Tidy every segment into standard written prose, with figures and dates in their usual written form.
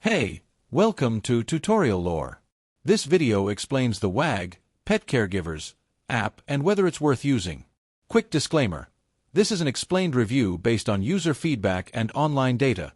Hey, welcome to Tutorial Lore. This video explains the WAG, Pet Caregivers, app and whether it's worth using. Quick disclaimer. This is an explained review based on user feedback and online data,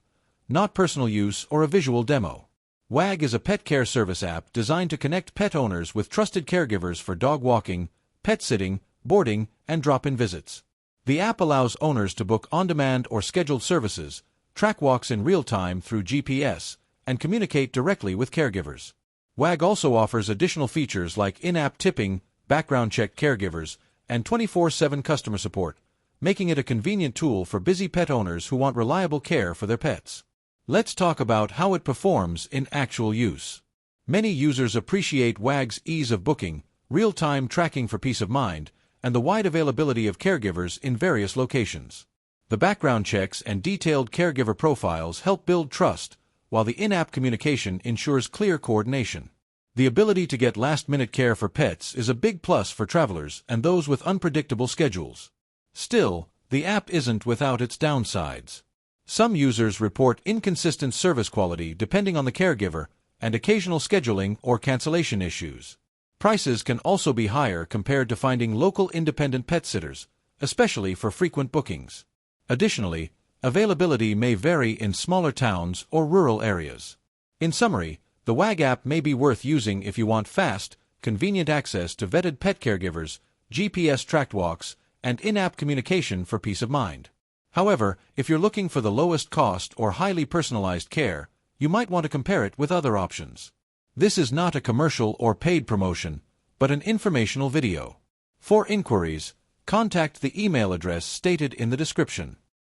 not personal use or a visual demo. WAG is a pet care service app designed to connect pet owners with trusted caregivers for dog walking, pet sitting, boarding, and drop-in visits. The app allows owners to book on-demand or scheduled services, track walks in real time through GPS, and communicate directly with caregivers. WAG also offers additional features like in-app tipping, background check caregivers, and 24/7 customer support, making it a convenient tool for busy pet owners who want reliable care for their pets. Let's talk about how it performs in actual use. Many users appreciate WAG's ease of booking, real-time tracking for peace of mind, and the wide availability of caregivers in various locations. The background checks and detailed caregiver profiles help build trust, while the in-app communication ensures clear coordination. The ability to get last-minute care for pets is a big plus for travelers and those with unpredictable schedules. Still, the app isn't without its downsides. Some users report inconsistent service quality depending on the caregiver, and occasional scheduling or cancellation issues. Prices can also be higher compared to finding local independent pet sitters, especially for frequent bookings. Additionally, availability may vary in smaller towns or rural areas. In summary, the WAG app may be worth using if you want fast, convenient access to vetted pet caregivers, GPS-tracked walks, and in-app communication for peace of mind. However, if you're looking for the lowest cost or highly personalized care, you might want to compare it with other options. This is not a commercial or paid promotion, but an informational video. For inquiries, contact the email address stated in the description.